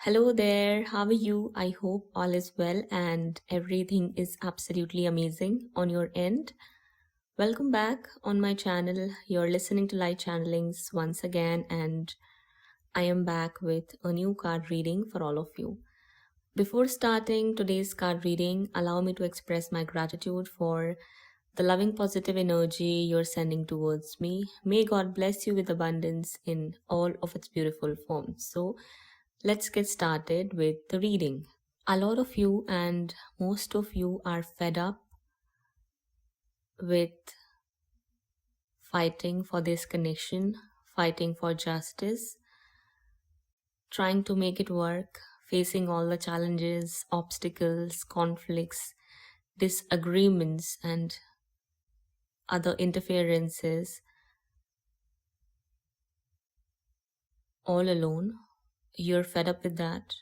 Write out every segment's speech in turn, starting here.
Hello there, how are you? I hope all is well and everything is absolutely amazing on your end. Welcome back on my channel. You're listening to Light Channelings once again, and I am back with a new card reading for all of you. Before starting today's card reading, allow me to express my gratitude for the loving positive energy you're sending towards me. May God bless you with abundance in all of its beautiful forms. So, let's get started with the reading. A lot of you and most of you are fed up with fighting for this connection, fighting for justice, trying to make it work, facing all the challenges, obstacles, conflicts, disagreements, and other interferences all alone. You're fed up with that.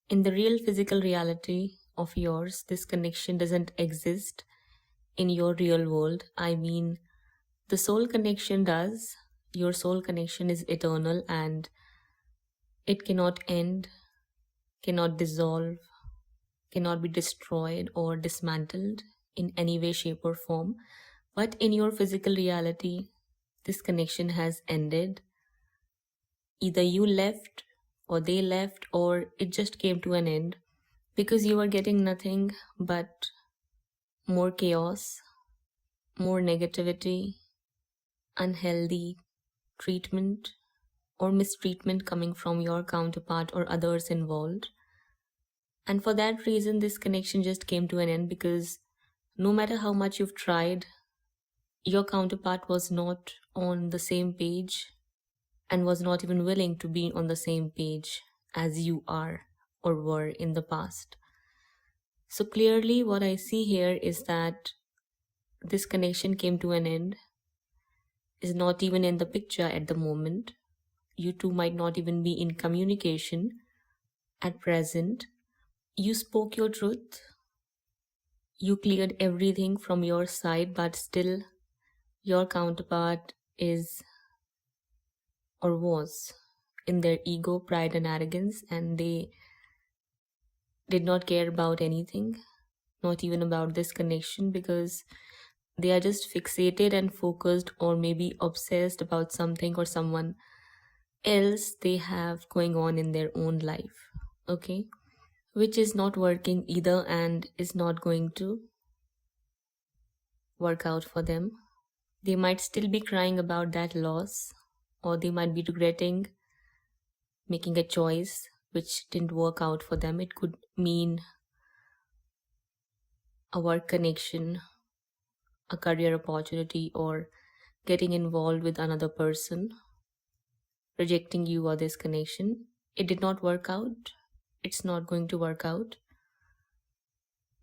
In the real physical reality of yours, this connection doesn't exist in your real world. I mean, the soul connection does. Your soul connection is eternal and it cannot end, cannot dissolve, cannot be destroyed or dismantled in any way, shape, or form. But in your physical reality, this connection has ended. Either you left, or they left, or it just came to an end because you are getting nothing but more chaos, more negativity, unhealthy treatment, or mistreatment coming from your counterpart or others involved. And for that reason, this connection just came to an end because no matter how much you've tried, your counterpart was not on the same page and was not even willing to be on the same page as you are or were in the past. So clearly, what I see here is that this connection came to an end, is not even in the picture at the moment. You two might not even be in communication at present. You spoke your truth. You cleared everything from your side, but still your counterpart is or was in their ego, pride, and arrogance, and they did not care about anything, not even about this connection, because they are just fixated and focused or maybe obsessed about something or someone else they have going on in their own life, okay? Which is not working either and is not going to work out for them. They might still be crying about that loss, or they might be regretting making a choice which didn't work out for them. It could mean a work connection, a career opportunity, or getting involved with another person, rejecting you or this connection. It did not work out. It's not going to work out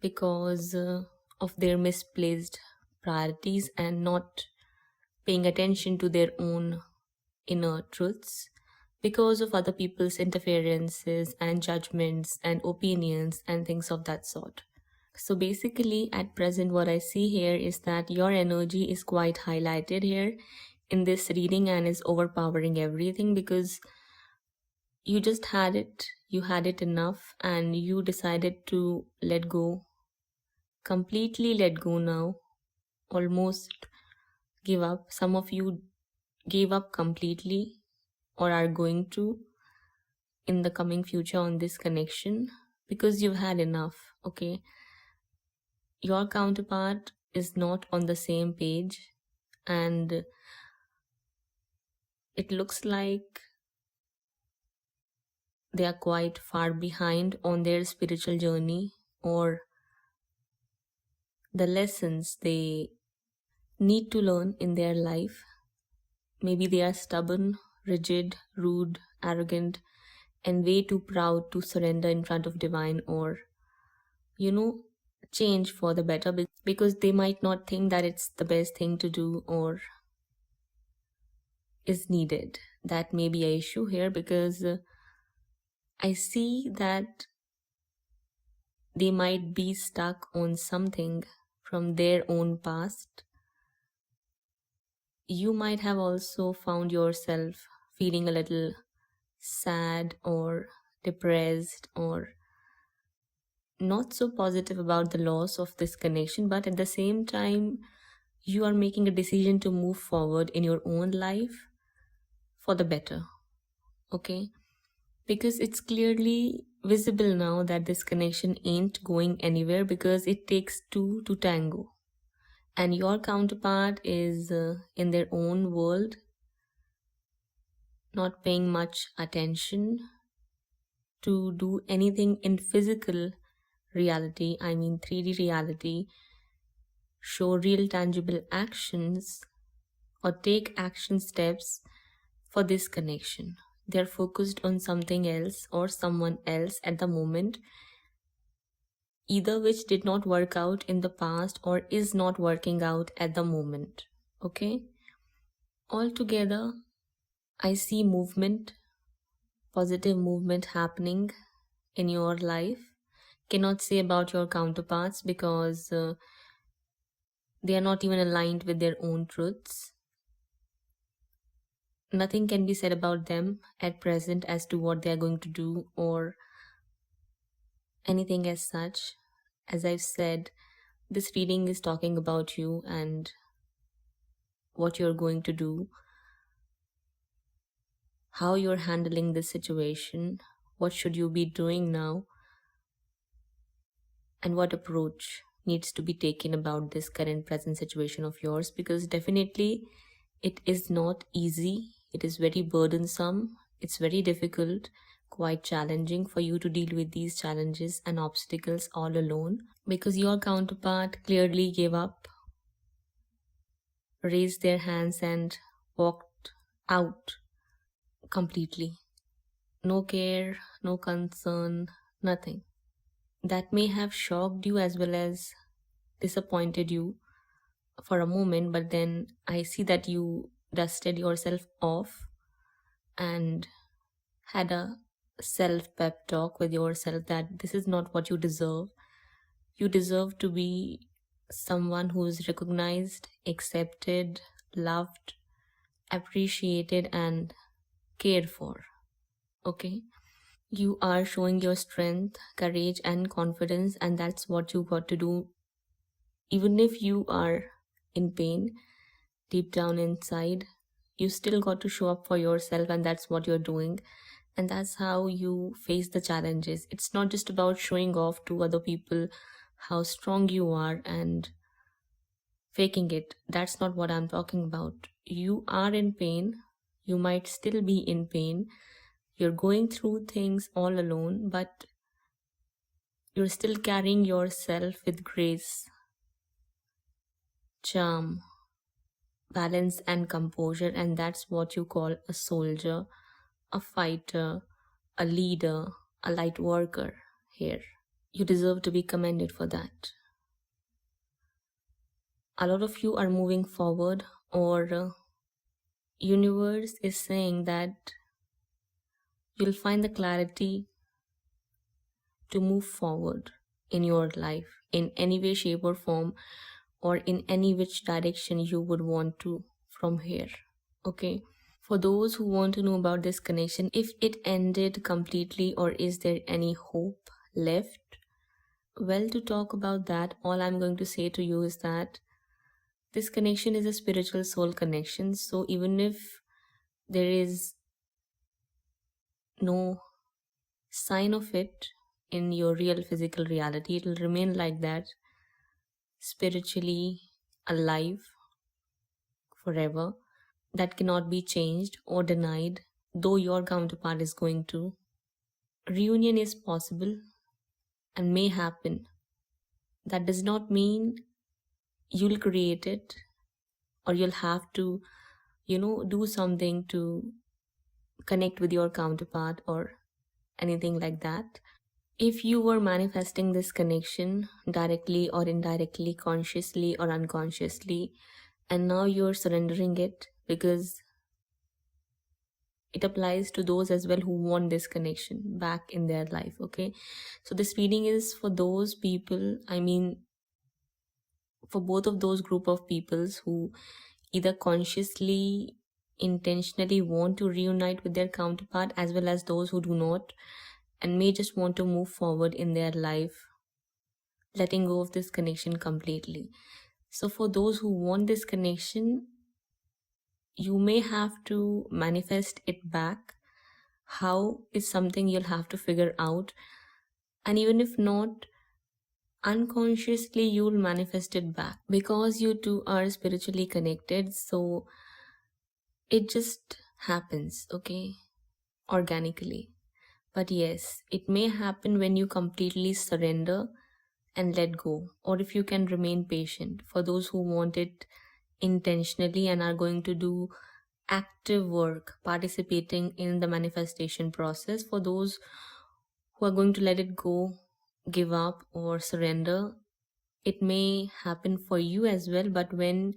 because of their misplaced priorities and not paying attention to their own inner truths, because of other people's interferences and judgments and opinions and things of that sort. So basically, at present, what I see here is that your energy is quite highlighted here in this reading and is overpowering everything because you just had it. You had it enough and you decided to let go, completely let go now, almost give up. Some of you gave up completely or are going to in the coming future on this connection because you've had enough, okay? Your counterpart is not on the same page and it looks like they are quite far behind on their spiritual journey or the lessons they need to learn in their life. Maybe they are stubborn, rigid, rude, arrogant, and way too proud to surrender in front of divine or, change for the better because they might not think that it's the best thing to do or is needed. That may be an issue here because I see that they might be stuck on something from their own past. You might have also found yourself feeling a little sad or depressed, or not so positive about the loss of this connection, but at the same time, you are making a decision to move forward in your own life for the better. Okay? Because it's clearly visible now that this connection ain't going anywhere because it takes two to tango. And your counterpart is in their own world, not paying much attention to do anything in physical reality, I mean 3D reality, show real tangible actions or take action steps for this connection. They're focused on something else or someone else at the moment, either which did not work out in the past or is not working out at the moment. Okay? Altogether, I see movement, positive movement happening in your life. Cannot say about your counterparts because they are not even aligned with their own truths. Nothing can be said about them at present as to what they are going to do or anything as such. As I've said, this reading is talking about you and what you're going to do, how you're handling this situation, what should you be doing now, and what approach needs to be taken about this current present situation of yours, because definitely it is not easy. It is very burdensome. It's very difficult, quite challenging for you to deal with these challenges and obstacles all alone, because your counterpart clearly gave up, raised their hands and walked out completely. No care, no concern, nothing. That may have shocked you as well as disappointed you for a moment, but then I see that you dusted yourself off and had a self pep talk with yourself that this is not what you deserve. You deserve to be someone who is recognized, accepted, loved, appreciated, and cared for. Okay? You are showing your strength, courage, and confidence, and that's what you got to do. Even if you are in pain deep down inside, you still got to show up for yourself, and that's what you're doing. And that's how you face the challenges. It's not just about showing off to other people how strong you are and faking it. That's not what I'm talking about. You are in pain. You might still be in pain. You're going through things all alone, but you're still carrying yourself with grace, charm, balance, and composure. And that's what you call a soldier, a fighter, a leader, a light worker here. You deserve to be commended for that. A lot of you are moving forward, or universe is saying that you'll find the clarity to move forward in your life in any way, shape, or form, or in any which direction you would want to from here. Okay? For those who want to know about this connection, if it ended completely or is there any hope left? Well, to talk about that, all I'm going to say to you is that this connection is a spiritual soul connection. So even if there is no sign of it in your real physical reality, it will remain like that, spiritually alive forever. That cannot be changed or denied, though your counterpart is going to. Reunion is possible and may happen. That does not mean you'll create it or you'll have to, do something to connect with your counterpart or anything like that. If you were manifesting this connection directly or indirectly, consciously or unconsciously, and now you're surrendering it, because it applies to those as well who want this connection back in their life. Okay, so this reading is for those people, for both of those group of peoples who either consciously, intentionally want to reunite with their counterpart, as well as those who do not, and may just want to move forward in their life, letting go of this connection completely. So, for those who want this connection, you may have to manifest it back. How is something you'll have to figure out, and even if not, unconsciously you'll manifest it back because you two are spiritually connected. So it just happens, okay, organically. But yes, it may happen when you completely surrender and let go, or if you can remain patient. For those who want it intentionally and are going to do active work, participating in the manifestation process, for those who are going to let it go, give up, or surrender, it may happen for you as well. But when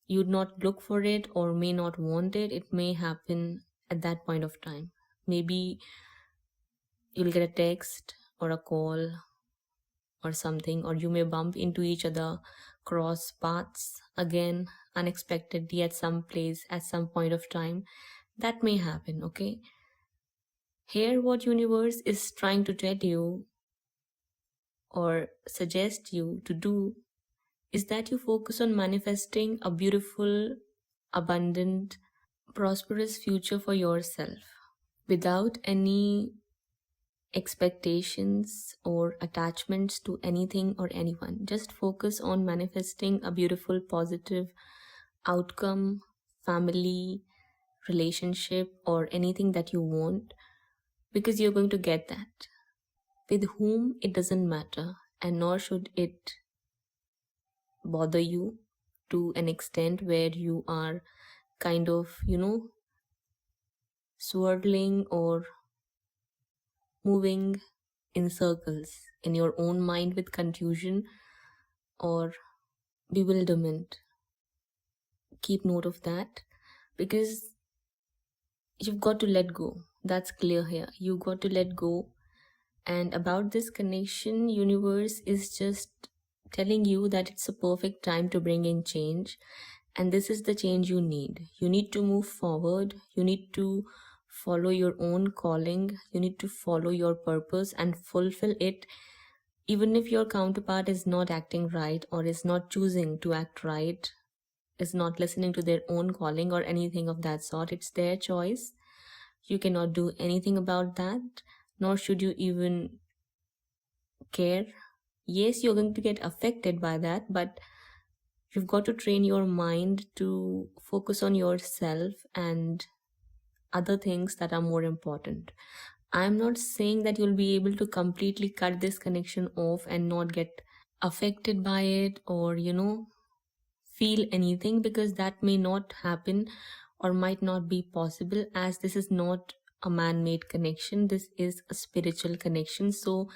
you'd not look for it or may not want it, it may happen at that point of time. Maybe you'll get a text or a call or something, or you may bump into each other, cross paths again unexpectedly at some place at some point of time. That may happen, okay? Here, what universe is trying to tell you or suggest you to do is that you focus on manifesting a beautiful, abundant, prosperous future for yourself without any expectations or attachments to anything or anyone. Just focus on manifesting a beautiful, positive outcome, family, relationship, or anything that you want, because you're going to get that. With whom, it doesn't matter, and nor should it bother you to an extent where you are kind of, swirling or moving in circles in your own mind with confusion or bewilderment. Keep note of that, because you've got to let go. That's clear here. You've got to let go. And about this connection, universe is just telling you that it's a perfect time to bring in change. And this is the change you need. You need to move forward. You need to follow your own calling. You need to follow your purpose and fulfill it, even if your counterpart is not acting right or is not choosing to act right, is not listening to their own calling or anything of that sort. It's their choice. You cannot do anything about that, nor should you even care. Yes, you're going to get affected by that, but you've got to train your mind to focus on yourself and other things that are more important. I'm not saying that you'll be able to completely cut this connection off and not get affected by it or, feel anything, because that may not happen or might not be possible, as this is not a man-made connection. This is a spiritual connection. So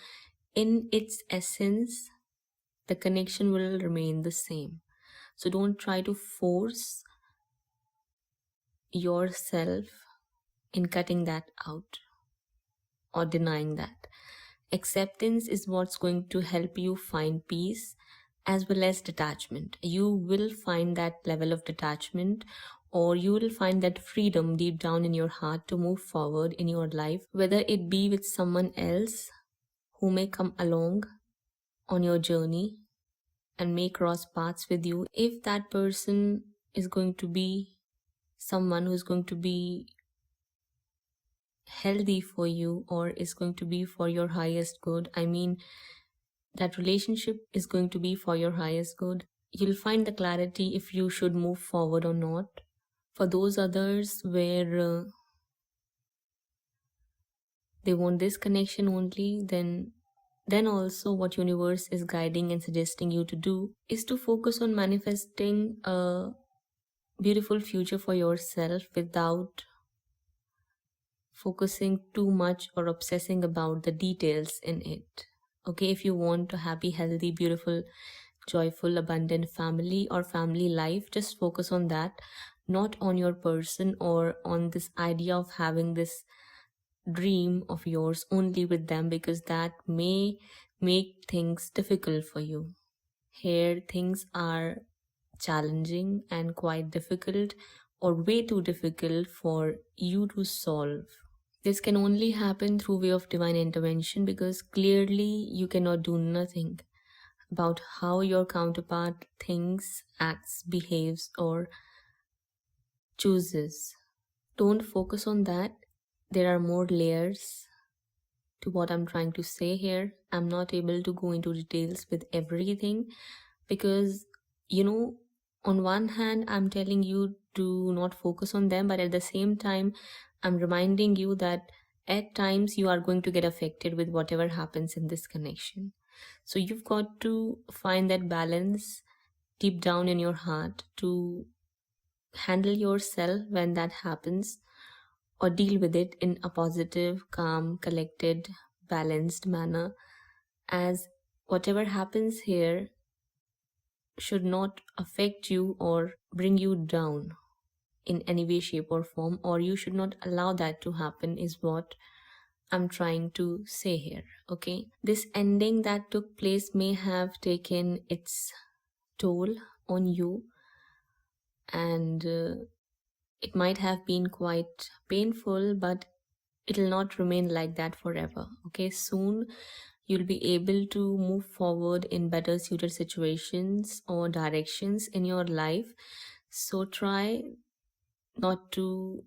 in its essence, the connection will remain the same. So don't try to force yourself in cutting that out or denying that. Acceptance is what's going to help you find peace as well as detachment. You will find that level of detachment, or you will find that freedom deep down in your heart to move forward in your life, whether it be with someone else who may come along on your journey and may cross paths with you. If that person is going to be someone who is going to be healthy for you or is going to be for your highest good, I mean, that relationship is going to be for your highest good, you'll find the clarity if you should move forward or not. For those others where they want this connection only, then also what universe is guiding and suggesting you to do is to focus on manifesting a beautiful future for yourself without focusing too much or obsessing about the details in it. Okay, if you want a happy, healthy, beautiful, joyful, abundant family or family life, just focus on that, not on your person or on this idea of having this dream of yours only with them, because that may make things difficult for you. Here, things are challenging and quite difficult, or way too difficult for you to solve. This can only happen through way of divine intervention, because clearly you cannot do nothing about how your counterpart thinks, acts, behaves, or chooses. Don't focus on that. There are more layers to what I'm trying to say here. I'm not able to go into details with everything because, on one hand, I'm telling you to not focus on them, but at the same time, I'm reminding you that at times you are going to get affected with whatever happens in this connection. So you've got to find that balance deep down in your heart to handle yourself when that happens, or deal with it in a positive, calm, collected, balanced manner, as whatever happens here should not affect you or bring you down in any way, shape, or form, or you should not allow that to happen, is what I'm trying to say here. Okay, this ending that took place may have taken its toll on you, and it might have been quite painful, but it'll not remain like that forever. Okay, soon you'll be able to move forward in better suited situations or directions in your life. So try not to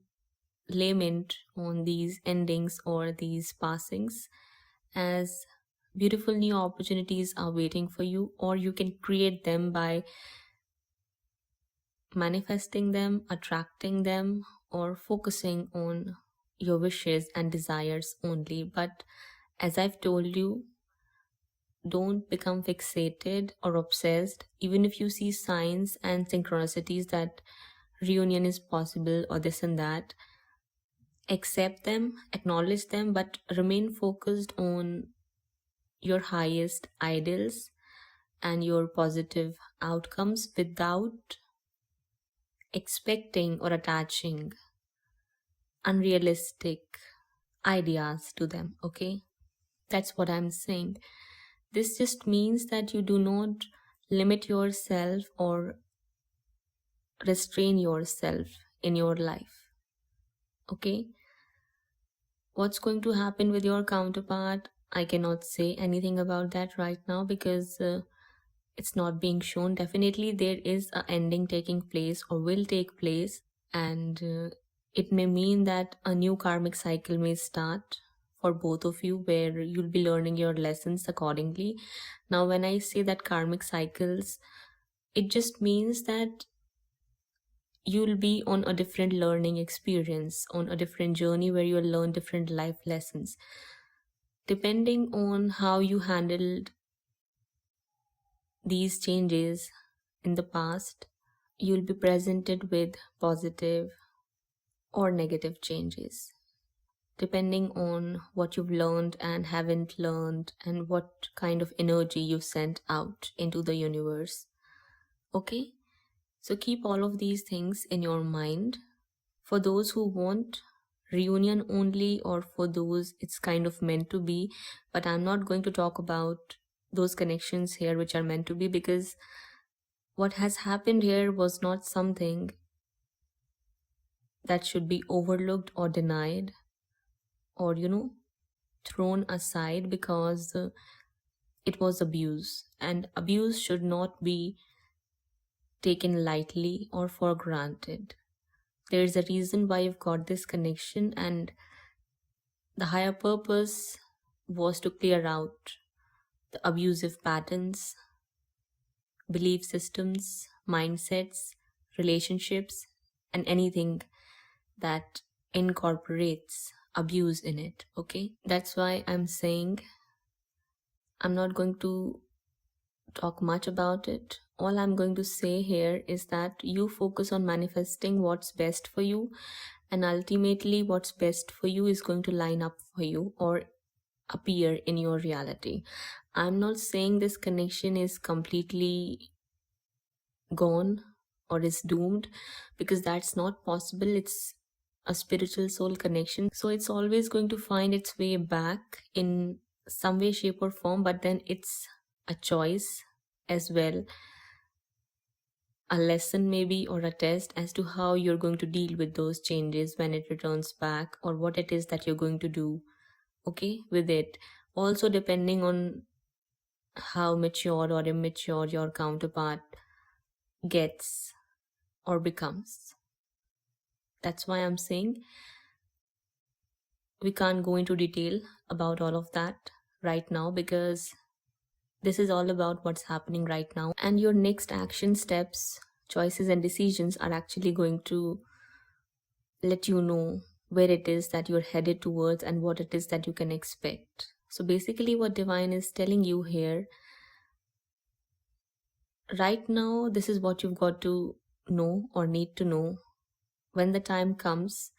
lament on these endings or these passings, as beautiful new opportunities are waiting for you, or you can create them by manifesting them, attracting them, or focusing on your wishes and desires only. But as I've told you, don't become fixated or obsessed. Even if you see signs and synchronicities that reunion is possible or this and that, accept them, acknowledge them, but remain focused on your highest ideals and your positive outcomes without expecting or attaching unrealistic ideas to them. Okay, that's what I'm saying. This just means that you do not limit yourself or restrain yourself in your life. Okay, what's going to happen with your counterpart, I cannot say anything about that right now, because it's not being shown. Definitely there is an ending taking place or will take place, and it may mean that a new karmic cycle may start for both of you, where you'll be learning your lessons accordingly. Now when I say that karmic cycles, it just means that you'll be on a different learning experience, on a different journey where you'll learn different life lessons. Depending on how you handled these changes in the past, you'll be presented with positive or negative changes, depending on what you've learned and haven't learned, and what kind of energy you sent out into the universe. Okay, so keep all of these things in your mind. For those who want reunion only, or for those it's kind of meant to be, but I'm not going to talk about those connections here which are meant to be, because what has happened here was not something that should be overlooked or denied or thrown aside, because it was abuse, and abuse should not be taken lightly or for granted. There's a reason why you've got this connection, and the higher purpose was to clear out the abusive patterns, belief systems, mindsets, relationships, and anything that incorporates abuse in it. Okay, that's why I'm saying I'm not going to talk much about it. All I'm going to say here is that you focus on manifesting what's best for you, and ultimately what's best for you is going to line up for you or appear in your reality. I'm not saying this connection is completely gone or is doomed, because that's not possible. It's a spiritual soul connection, so it's always going to find its way back in some way, shape, or form, but then it's a choice as well, a lesson maybe, or a test as to how you're going to deal with those changes when it returns back, or what it is that you're going to do, okay, with it. Also, depending on how mature or immature your counterpart gets or becomes. That's why I'm saying we can't go into detail about all of that right now, because this is all about what's happening right now, and your next action steps, choices, and decisions are actually going to let you know where it is that you're headed towards and what it is that you can expect. So basically, what divine is telling you here right now, this is what you've got to know or need to know. When the time comes,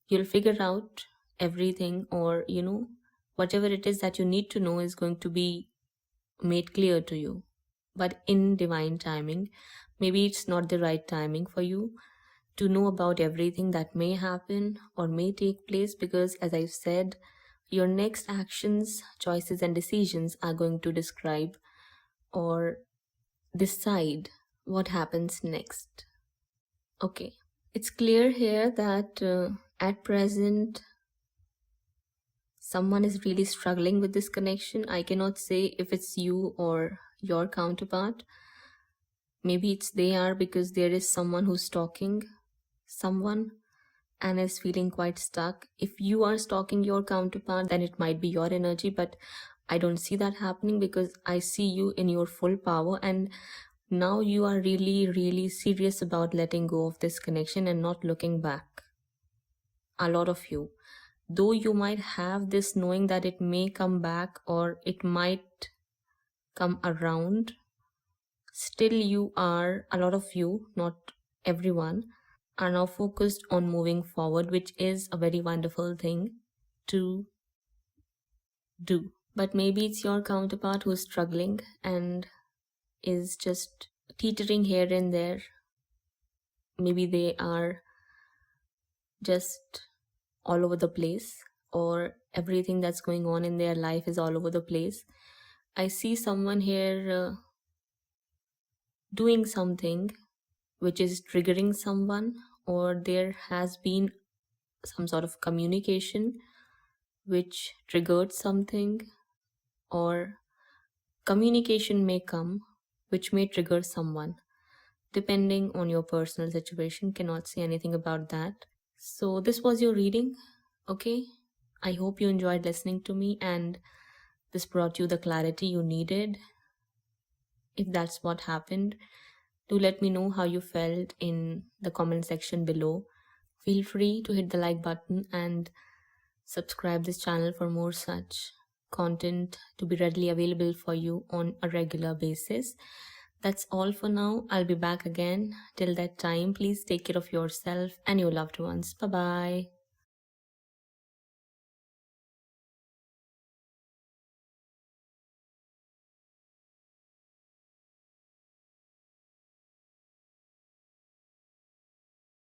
you'll figure out everything, or whatever it is that you need to know is going to be made clear to you, but in divine timing. Maybe it's not the right timing for you to know about everything that may happen or may take place, because as I've said, your next actions, choices, and decisions are going to describe or decide what happens next. Okay, it's clear here that at present someone is really struggling with this connection. I cannot say if it's you or your counterpart. Maybe it's they are, because there is someone who's stalking someone and is feeling quite stuck. If you are stalking your counterpart, then it might be your energy, but I don't see that happening, because I see you in your full power, and now you are really, really serious about letting go of this connection and not looking back. A lot of you, though you might have this knowing that it may come back or it might come around, still you are, a lot of you, not everyone, are now focused on moving forward, which is a very wonderful thing to do. But maybe it's your counterpart who's struggling and is just teetering here and there. Maybe they are just all over the place, or everything that's going on in their life is all over the place. I see someone here doing something which is triggering someone, or there has been some sort of communication which triggered something, or communication may come which may trigger someone, depending on your personal situation. Cannot say anything about that. So this was your reading. Okay, I hope you enjoyed listening to me and this brought you the clarity you needed. If that's what happened, do let me know how you felt in the comment section below. Feel free to hit the like button and subscribe this channel for more such content to be readily available for you on a regular basis. That's all for now. I'll be back again. Till that time, please take care of yourself and your loved ones. Bye bye.